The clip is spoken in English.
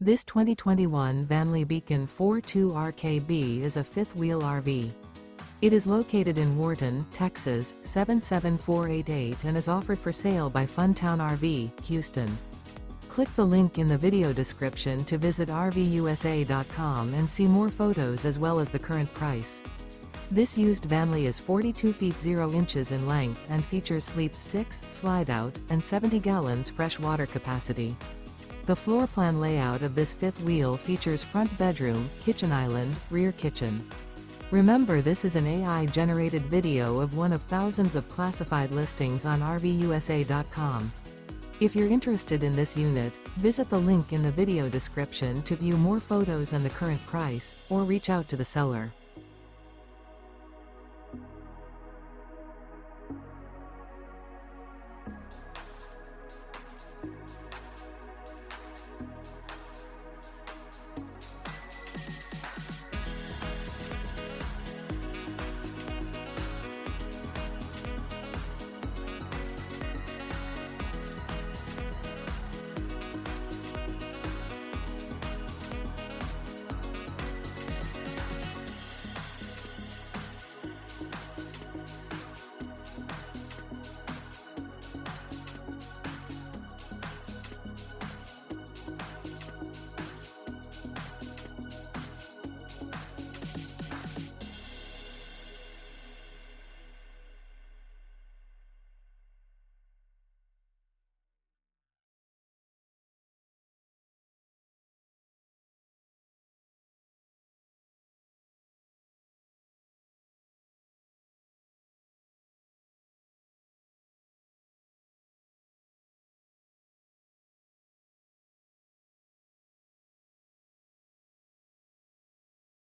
This 2021 Vanleigh Beacon 42RKB is a fifth-wheel RV. It is located in Wharton, Texas, 77488 and is offered for sale by Funtown RV, Houston. Click the link in the video description to visit RVUSA.com and see more photos as well as the current price. This used Vanleigh is 42 feet 0 inches in length and features sleeps 6, Slideout, and 70 gallons fresh water capacity. The floor plan layout of this fifth wheel features front bedroom, kitchen island, rear kitchen. Remember, this is an AI-generated video of one of thousands of classified listings on RVUSA.com. If you're interested in this unit, visit the link in the video description to view more photos and the current price, or reach out to the seller.